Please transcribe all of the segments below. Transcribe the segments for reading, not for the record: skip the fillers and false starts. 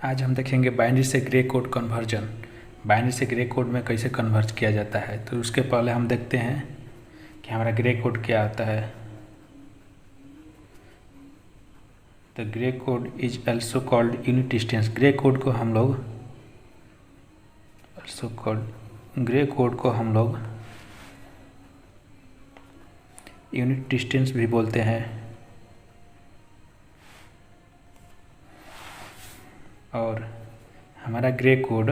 आज हम देखेंगे बाइनरी से ग्रे कोड कन्वर्जन। बाइनरी से ग्रे कोड में कैसे कन्वर्ज किया जाता है। तो उसके पहले हम देखते हैं कि हमारा ग्रे कोड क्या आता है। The grey code is also called unit distance. Grey code को हम लोग यूनिट डिस्टेंस भी बोलते हैं। और हमारा ग्रे कोड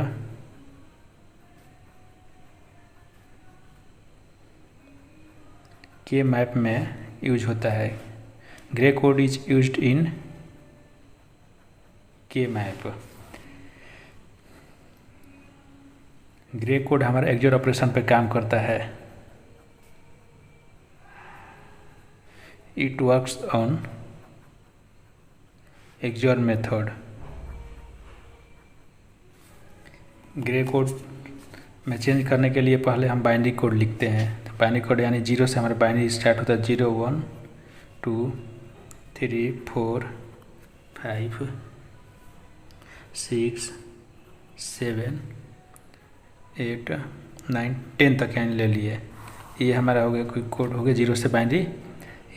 के मैप में यूज होता है। Grey code is used in के मैप। ग्रे कोड हमारे एक्सोर ऑपरेशन पे काम करता है। It works on XOR method. Gray code में चेंज करने के लिए पहले हम बाइनरी कोड लिखते हैं। तो बाइनरी कोड यानी जीरो से हमारा बाइनरी स्टार्ट होता है। 0 1 2 3 4 5 6 7 8 9 10 तक यानी ले लिए। ये हमारा हो गया कोई कोड हो गया जीरो से बाइनरी।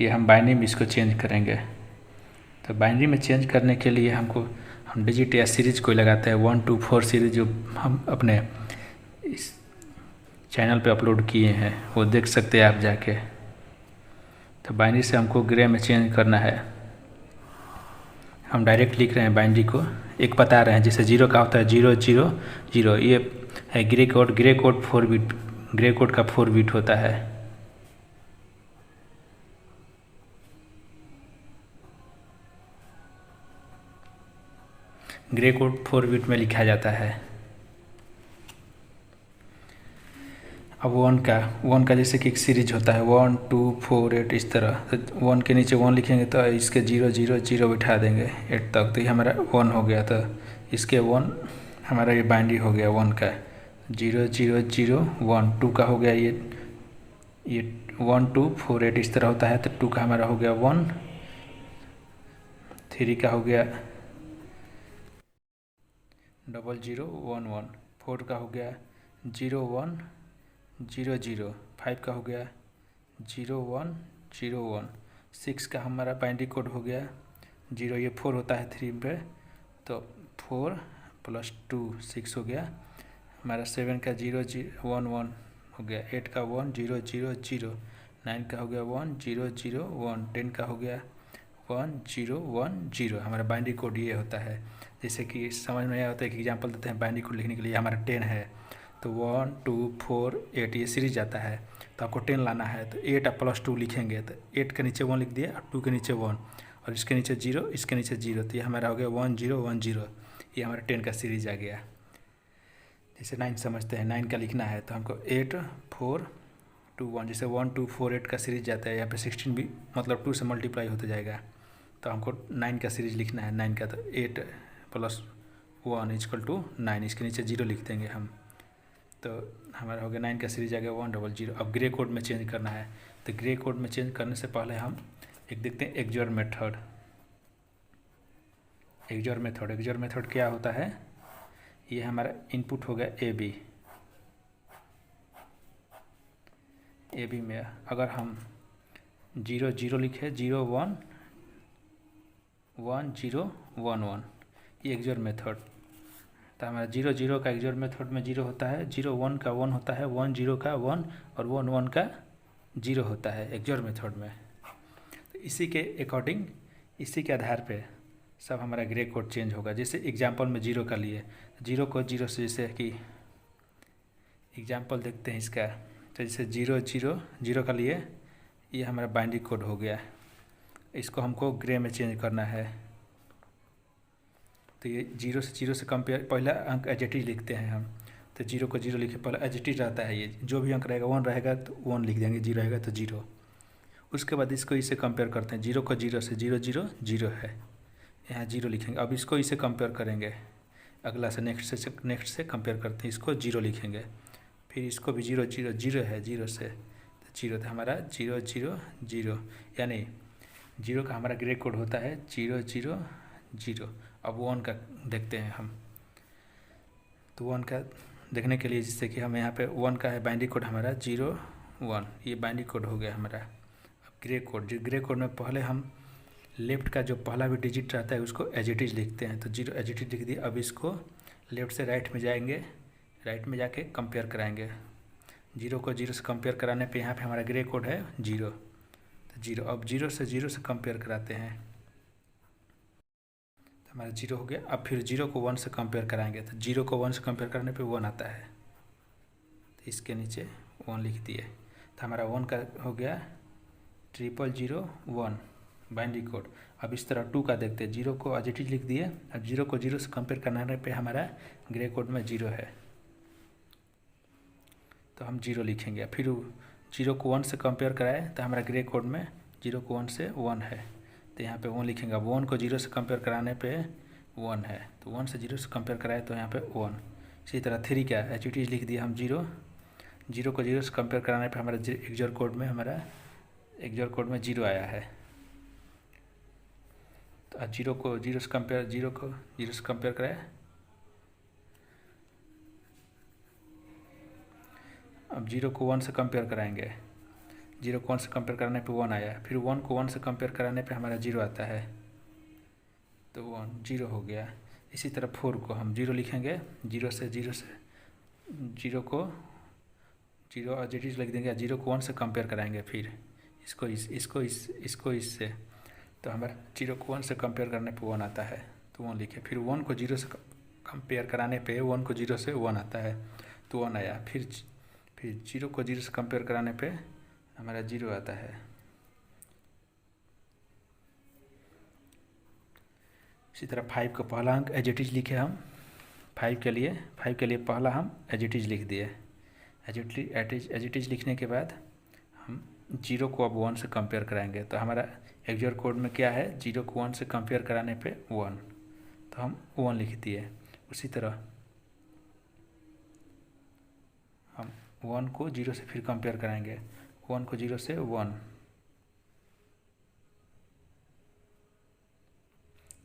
ये हम बाइनरी में इसको चेंज करेंगे। तो बाइनरी में चेंज करने के लिए हम डिजिट या सीरीज कोई लगाते हैं। 1 2 4 सीरीज जो हम अपने इस चैनल पे अपलोड किए हैं वो देख सकते हैं आप जाके। तो बाइनरी से हमको ग्रे में चेंज करना है। हम डायरेक्ट लिख रहे हैं बाइनरी को, एक बता रहे हैं। जैसे जीरो का होता है 0 0 0, ये है grey code. Grey code 4 bit, grey code का 4 बिट होता है। ग्रे कोड 4 बिट में लिखा जाता है। अब वन का जैसे कि एक सीरीज होता है 1 2 4 8 इस तरह। तो 1 के नीचे 1 लिखेंगे तो इसके 0 0 0 बिठा देंगे 8 तक। तो ये हमारा 1 हो गया। तो इसके 1 हमारा ये बाइनरी हो गया 1 का। 0 0 0 1 2 का हो गया ये 1 2 4 8 इस तरह होता है। तो 2 का हमारा हो गया 1, 3 का हो गया 0 0 1 1, 4 का हो गया 0 1 0 0, 5 का हो गया 0 1 0 1, 6 का हमारा बाइनरी कोड हो गया 0, ये 4 होता है 3 पे। तो 4 + 2 6 हो गया हमारा। 7 का 0 0 1 1 हो गया। 8 का 1 0 0 0, 9 का हो गया 1 0 0 1, 10 का हो गया 1 0 1 0। हमारा बाइनरी कोड ये होता है। जैसे कि समझ में आया होता है कि एग्जाम्पल देते हैं बाइनरी कोड लिखने के लिए। हमारा 10 है तो 1 2 4 8 ये सीरीज आता है। तो आपको 10 लाना है तो 8 + 2 लिखेंगे। तो 8 के नीचे 1 लिख दिया और 2 के नीचे 1 और इसके नीचे 0, इसके नीचे 0। तो ये हमारा हो गया 1 0 1 0। ये हमारा 10 का सीरीज आ गया। जैसे 9 समझते हैं, 9 का लिखना है तो हमको 8 4 2 1। जैसे 1 2 4 8 का सीरीज जाता है। यहाँ पे 16 भी मतलब 2 से मल्टीप्लाई होता जाएगा। तो हमको 9 का सीरीज लिखना है। 9 का तो 8 + 1 = 9, इसके नीचे 0 लिख देंगे हम। तो हमारा हो गया 9 का सीरीज आ गया 1 0 0। अब ग्रे कोड में चेंज करना है। तो ग्रे कोड में चेंज करने से पहले हम एक देखते हैं एक्सोर मेथड। एक्सोर मेथड क्या होता है। ये हमारा इनपुट हो गया ए बी में अगर हम 0 0 लिखे 0 1 1 0 1 1, ये एक्सोर मेथड। तो हमारा 0 0 का एक्सोर मेथड में 0 होता है, 0 1 का 1 होता है, 1 0 का 1 और 1 1 का 0 होता है एक्सोर मेथड में। तो इसी के अकॉर्डिंग, इसी के आधार पे सब हमारा ग्रे कोड चेंज होगा। जैसे एग्जाम्पल में 0 का लिए, 0 को 0 से, जैसे कि एग्जाम्पल देखते हैं इसका। तो जैसे 0 0 0 का लिए ये हमारा बाइनरी कोड हो गया। इसको हमको ग्रे में चेंज करना है। तो ये 0 से कंपेयर, पहला अंक एडजेटिव लिखते हैं हम। तो 0 को 0 लिखे, पहला एडजेटिव रहता है। ये जो भी अंक रहेगा 1 रहेगा तो 1 लिख देंगे, 0 रहेगा तो 0। उसके बाद इसको इससे कंपेयर करते हैं। 0 को 0 से, 0 0 0 है, यहाँ 0 लिखेंगे। अब इसको इससे कंपेयर करेंगे, अगला से नेक्स्ट से कंपेयर करते हैं। इसको 0 लिखेंगे, फिर इसको भी 0 0 0 है, 0 से तो 0। तो हमारा 0 0 0 यानी 0 का हमारा ग्रे कोड होता है 0 0 0। अब वन का देखते हैं हम। तो वन का देखने के लिए जिससे कि हम यहाँ पे वन का है बाइनरी कोड हमारा 01, ये बाइनरी कोड हो गया हमारा। अब ग्रे कोड, जो ग्रे कोड में पहले हम लेफ्ट का जो पहला भी डिजिट रहता है उसको एज इट इज लिखते हैं, तो 0 एज इट इज लिख दिए। अब इसको लेफ्ट से राइट में जाएंगे, राइट में जाके कंपेयर कराएंगे। 0 को 0 से कंपेयर कराने पे यहाँ पे हमारा ग्रे कोड है 0, तो 0। अब 0 से कंपेयर कराते हैं तो हमारा 0 हो गया। अब फिर 0 को 1 से कंपेयर कराएंगे, तो 0 को 1 से कंपेयर कराने पे 1 आता है, तो इसके नीचे 1 लिख दिए। तो हमारा 1 का हो गया 0001 बाइनरी कोड। अब इस तरह 2 का देखते हैं, 0 को एज इट इज लिख दिए। अब 0 को 0 से कंपेयर कराने पे हमारा ग्रे कोड में 0 है, तो हम 0 लिखेंगे। फिर 0 को 1 से कंपेयर कराए तो हमारा ग्रे कोड में 0 को 1 से 1 है, तो यहाँ पे 1 लिखेंगे। अब 1 को 0 से कंपेयर कराने पे 1 है, तो 1 से 0 से कंपेयर कराए तो यहाँ पे 1। इसी तरह 3 का एच इट इज लिख दिया हम 0 को 0 से कंपेयर कराने पे हमारा एक्जर कोड में 0 आया है। तो 0 को 0 से कंपेयर कराए। अब 0 को 1 से कंपेयर कराएंगे, 0 को 1 से कंपेयर कराने पे 1 आया। फिर 1 को 1 से कंपेयर कराने पे हमारा 0 आता है, तो 0 हो गया। इसी तरह 4 को हम 0 लिखेंगे, 0 से 0 को 0 एज इट इज लिख देंगे। 0 को 1 से कंपेयर कराएंगे, फिर इसको इससे, तो हमारा 0 को 1 से कंपेयर करने पे 1 आता है, तो 1 लिखे। फिर 1 को 0 से कंपेयर कराने पे 1 को 0 से 1 आता है, तो 1 आया। फिर 0 को 0 से कंपेयर कराने पे हमारा 0 आता है। इसी तरह 5 का पहला अंक एज इट इज लिखे हम। 5 के लिए पहला हम एज इट इज लिख दिए। एज इट इज लिखने के बाद हम 0 को अब 1 से कंपेयर कराएंगे, तो हमारा एक्जर कोड में क्या है, 0 को 1 से कंपेयर कराने पे 1, तो हम 1 लिख दिए। उसी तरह हम 1 को 0 से फिर कंपेयर कराएंगे, 1 को 0 से 1,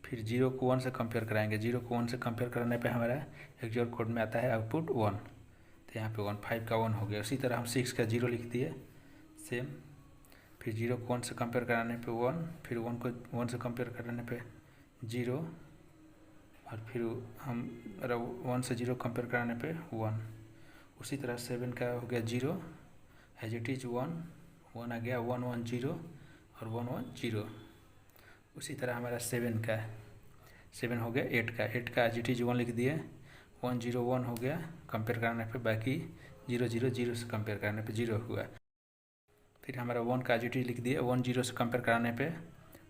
फिर 0 को 1 से कंपेयर कराएंगे। 0 को 1 से कंपेयर कराने पे हमारा एक्जर कोड में आता है आउटपुट 1, तो यहाँ पे 1, 5 का 1 हो गया। उसी तरह हम 6 का 0 लिख दिए सेम। फिर 0 को 1 से कंपेयर कराने पे 1, फिर 1 को 1 से कंपेयर कराने पे 0, और फिर हम 1 से 0 कंपेयर कराने पे 1। उसी तरह 7 का हो गया 0 एज इट इज 1 आ गया, 1 1 0 और 1 1 0। उसी तरह हमारा 7 हो गया। 8 का एज इट इज 1 लिख दिए, 1 0 1 हो गया कंपेयर कराने पे, बाकी 0 0 0 से कंपेयर कराने पे 0 हुआ। फिर हमारा 1 का एज इट इज लिख दिए, 1 0 से कंपेयर कराने पे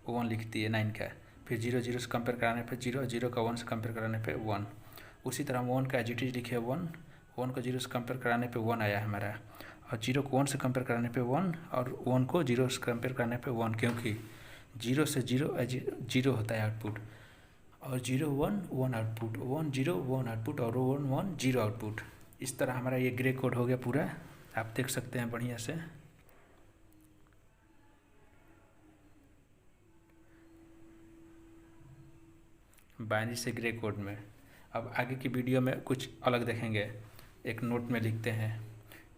1 लिख दिए 9 का। फिर 0 0 से कंपेयर कराने पे 0, 0 का 1 से कंपेयर कराने पे 1। उसी तरह हम 1 का एज इट इज लिखे 1 को 0 से कंपेयर कराने पे 1 आया हमारा, और 0 को 1 से कंपेयर कराने पे 1, और 1 को 0 से कंपेयर कराने पे 1, क्योंकि 0 से 0 होता है आउटपुट, और 0 1 1 आउटपुट, 1 0 1 आउटपुट, और 1 1 0 आउटपुट। इस तरह हमारा ये ग्रे कोड हो गया पूरा, आप देख सकते हैं बढ़िया से। बाइनरी से ग्रे कोड में। अब आगे की वीडियो में कुछ अलग देखेंगे, एक नोट में लिखते हैं।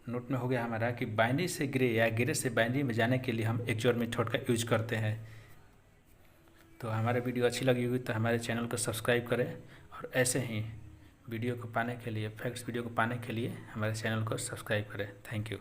नोट में हो गया हमारा कि बाइनरी से ग्रे या ग्रे से बाइनरी में जाने के लिए हम एक्सओर मेथड का यूज करते हैं। तो हमारे वीडियो अच्छी लगी हुई तो हमारे चैनल को सब्सक्राइब करें, और ऐसे ही वीडियो को पाने के लिए, फैक्ट्स वीडियो को पाने के लिए हमारे चैनल को सब्सक्राइब करें। Thank you.